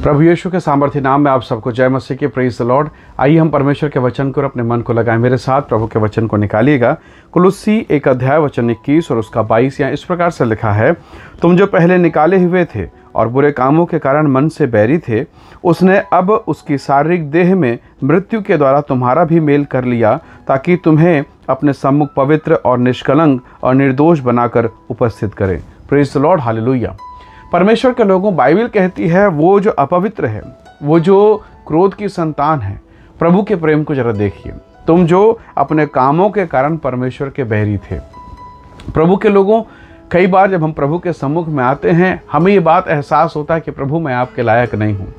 प्रभु यीशु के सामर्थ्य नाम में आप सबको जय मसीह की। Praise the Lord. आइए हम परमेश्वर के वचन को और अपने मन को लगाएं। मेरे साथ प्रभु के वचन को निकालिएगा। कुलुस्सी 1 अध्याय वचन 21 और उसका 22 यहाँ इस प्रकार से लिखा है, तुम जो पहले निकाले हुए थे और बुरे कामों के कारण मन से बैरी थे, उसने अब उसकी शारीरिक देह में मृत्यु के द्वारा तुम्हारा भी मेल कर लिया, ताकि तुम्हें अपने सम्मुख पवित्र और निष्कलंक और निर्दोष बनाकर उपस्थित करें। Praise the Lord, hallelujah. परमेश्वर के लोगों, बाइबल कहती है वो जो अपवित्र है, वो जो क्रोध की संतान है, प्रभु के प्रेम को जरा देखिए। तुम जो अपने कामों के कारण परमेश्वर के बैरी थे। प्रभु के लोगों, कई बार जब हम प्रभु के सम्मुख में आते हैं, हमें ये बात एहसास होता है कि प्रभु मैं आपके लायक नहीं हूँ,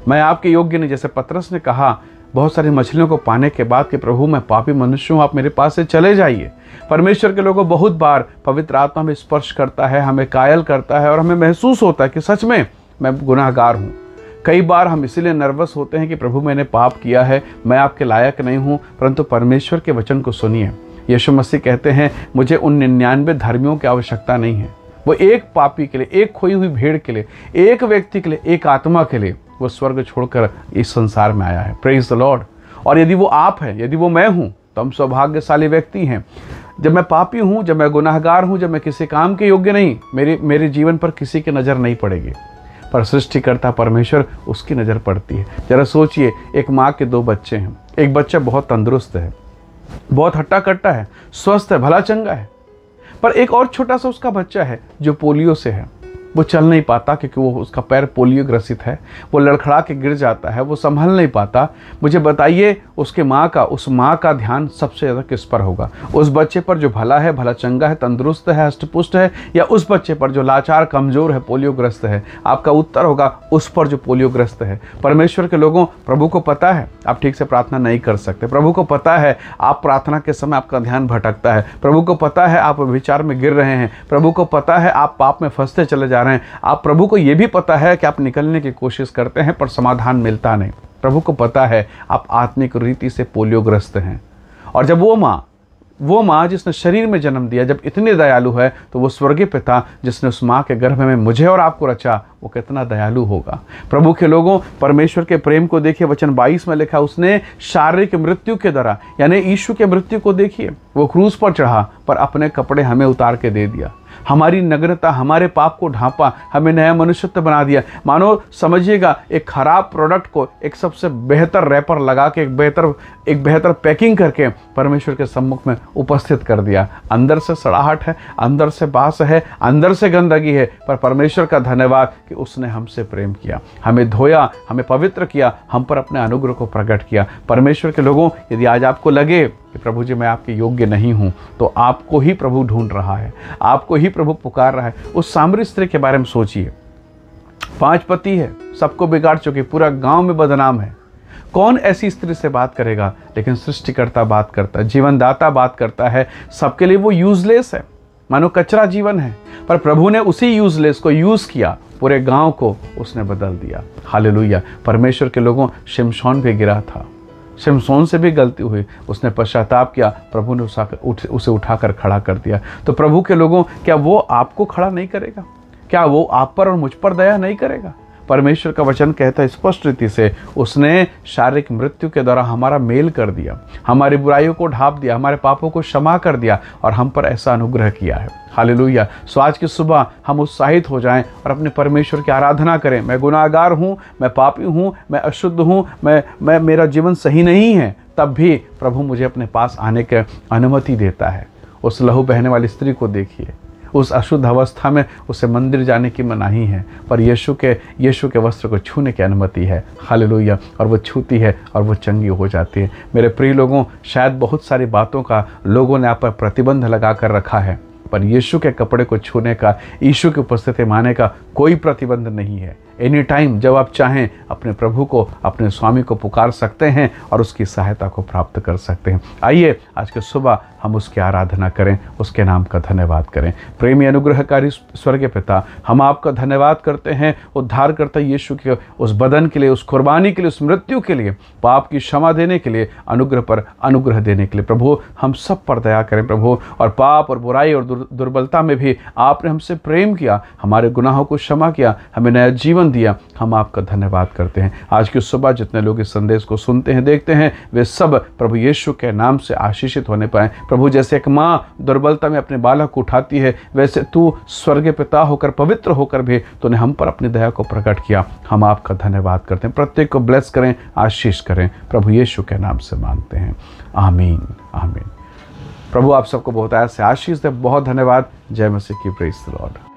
मैं आपके योग्य नहीं। जैसे पतरस ने कहा बहुत सारी मछलियों को पाने के बाद कि प्रभु मैं पापी मनुष्य हूँ, आप मेरे पास से चले जाइए। परमेश्वर के लोगों, बहुत बार पवित्र आत्मा हमें स्पर्श करता है, हमें कायल करता है और हमें महसूस होता है कि सच में मैं गुनाहगार हूँ। कई बार हम इसीलिए नर्वस होते हैं कि प्रभु मैंने पाप किया है, मैं आपके लायक नहीं हूँ। परंतु परमेश्वर के वचन को सुनिए। यीशु मसीह कहते हैं मुझे उन 99 धर्मियों की आवश्यकता नहीं है। वो एक पापी के लिए, एक खोई हुई भेड़ के लिए, एक व्यक्ति के लिए, एक आत्मा के लिए वो स्वर्ग छोड़कर इस संसार में आया है। Praise the Lord. और यदि वो आप हैं, यदि वो मैं हूँ, तो हम सौभाग्यशाली व्यक्ति हैं। जब मैं पापी हूँ, जब मैं गुनाहगार हूँ, जब मैं किसी काम के योग्य नहीं, मेरे जीवन पर किसी की नज़र नहीं पड़ेगी, पर सृष्टिकर्ता परमेश्वर उसकी नज़र पड़ती है। जरा सोचिए, एक माँ के 2 बच्चे हैं। एक बच्चा बहुत तंदुरुस्त है, बहुत हट्टा कट्टा है, स्वस्थ है, भला चंगा है, पर एक और छोटा सा उसका बच्चा है जो पोलियो से है। वो चल नहीं पाता क्योंकि वो उसका पैर पोलियो ग्रसित है। वो लड़खड़ा के गिर जाता है, वो संभल नहीं पाता। मुझे बताइए, उस माँ का ध्यान सबसे ज़्यादा किस पर होगा? उस बच्चे पर जो भला है, भला चंगा है, तंदुरुस्त है, हष्टपुष्ट है, या उस बच्चे पर जो लाचार, कमज़ोर है, पोलियोग्रस्त है? आपका उत्तर होगा उस पर जो पोलियोग्रस्त है। परमेश्वर के लोगों, प्रभु को पता है आप ठीक से प्रार्थना नहीं कर सकते। प्रभु को पता है आप प्रार्थना के समय आपका ध्यान भटकता है। प्रभु को पता है आप विचार में गिर रहे हैं। प्रभु को पता है आप पाप में फंसते चले जा रहे हैं। आप प्रभु को यह भी पता है कि आप निकलने की कोशिश करते हैं पर समाधान मिलता नहीं। प्रभु को पता है आप आत्मिक रीति से पोलियोग्रस्त हैं। और जब वो माँ जिसने शरीर में जन्म दिया जब इतनी दयालु है, तो वो स्वर्गीय पिता जिसने उस माँ के गर्भ में मुझे और आपको रचा, वो कितना दयालु होगा। प्रभु के लोगों, परमेश्वर के प्रेम को देखिए। वचन 22 में लिखा, उसने शारीरिक मृत्यु के द्वारा, यानी यीशु के मृत्यु को देखिए। वो क्रूस पर चढ़ा पर अपने कपड़े हमें उतार के दे दिया। हमारी नग्नता, हमारे पाप को ढांपा, हमें नया मनुष्यत्व बना दिया। मानो समझिएगा, एक खराब प्रोडक्ट को एक सबसे बेहतर रैपर लगा के एक बेहतर पैकिंग करके परमेश्वर के सम्मुख में उपस्थित कर दिया। अंदर से सड़ाहट है, अंदर से बास है, अंदर से गंदगी है, पर परमेश्वर का धन्यवाद कि उसने हमसे प्रेम किया, हमें धोया, हमें पवित्र किया, हम पर अपने अनुग्रह को प्रकट किया। परमेश्वर के लोगों, यदि आज आपको लगे कि प्रभु जी मैं आपके योग्य नहीं हूँ, तो आपको ही प्रभु ढूंढ रहा है, आपको ही प्रभु पुकार रहा है। उस सामरी स्त्री के बारे में सोचिए। 5 पति है, सबको बिगाड़ चुकी, पूरा गांव में बदनाम है। कौन ऐसी स्त्री से बात करेगा? लेकिन सृष्टिकर्ता बात करता है, जीवनदाता बात करता है। सबके लिए वो यूजलेस है, मानो कचरा जीवन है, पर प्रभु ने उसी यूजलेस को यूज किया, पूरे गांव को उसने बदल दिया। हालेलुया। परमेश्वर के लोगों, शिमशोन भी गिरा था, शिमशोन से भी गलती हुई, उसने पश्चाताप किया, प्रभु ने उसे उठाकर खड़ा कर दिया। तो प्रभु के लोगों, क्या वो आपको खड़ा नहीं करेगा? क्या वो आप पर और मुझ पर दया नहीं करेगा? परमेश्वर का वचन कहता है स्पष्ट रीति से, उसने शारीरिक मृत्यु के द्वारा हमारा मेल कर दिया, हमारी बुराइयों को ढांप दिया, हमारे पापों को क्षमा कर दिया और हम पर ऐसा अनुग्रह किया है। हालेलुया। सो आज की सुबह हम उत्साहित हो जाएं और अपने परमेश्वर की आराधना करें। मैं गुनाहगार हूँ, मैं पापी हूँ, मैं अशुद्ध हूँ, मेरा जीवन सही नहीं है, तब भी प्रभु मुझे अपने पास आने की अनुमति देता है। उस लहू बहने वाली स्त्री को देखिए, उस अशुद्ध अवस्था में उसे मंदिर जाने की मनाही है, पर यीशु के वस्त्र को छूने की अनुमति है। हालेलुया। और वो छूती है और वो चंगी हो जाती है। मेरे प्रिय लोगों, शायद बहुत सारी बातों का लोगों ने आप पर प्रतिबंध लगा कर रखा है, पर यीशु के कपड़े को छूने का, यीशु की उपस्थिति माने का कोई प्रतिबंध नहीं है। एनी टाइम जब आप चाहें अपने प्रभु को, अपने स्वामी को पुकार सकते हैं और उसकी सहायता को प्राप्त कर सकते हैं। आइए आज के सुबह हम उसकी आराधना करें, उसके नाम का धन्यवाद करें। प्रेमी अनुग्रहकारी स्वर्गीय पिता, हम आपका धन्यवाद करते हैं उद्धारकर्ता यीशु के उस बदन के लिए, उस कुर्बानी के लिए, उस मृत्यु के लिए, पाप की क्षमा देने के लिए, अनुग्रह पर अनुग्रह देने के लिए। प्रभु हम सब पर दया करें प्रभु, और पाप और बुराई और दुर्बलता में भी आपने हमसे प्रेम किया, हमारे गुनाहों को क्षमा किया, हमें नया जीवन स्थान दिया, हम आपका धन्यवाद करते हैं। आज की सुबह जितने लोग इस संदेश को सुनते हैं, देखते हैं, वे सब प्रभु यीशु के नाम से आशीषित होने पाए। प्रभु, जैसे एक माँ दुर्बलता में अपने बालक को उठाती है, वैसे तू स्वर्गीय पिता होकर, पवित्र होकर भी तूने हम पर अपनी दया को प्रकट किया। हम आपका धन्यवाद करते हैं। प्रत्येक को ब्लेस करें, आशीष करें, प्रभु यीशु के नाम से मांगते हैं, आमीन आमीन। प्रभु आप सबको बहुत से आशीष दे। बहुत धन्यवाद। जय मसीह की। Praise the Lord.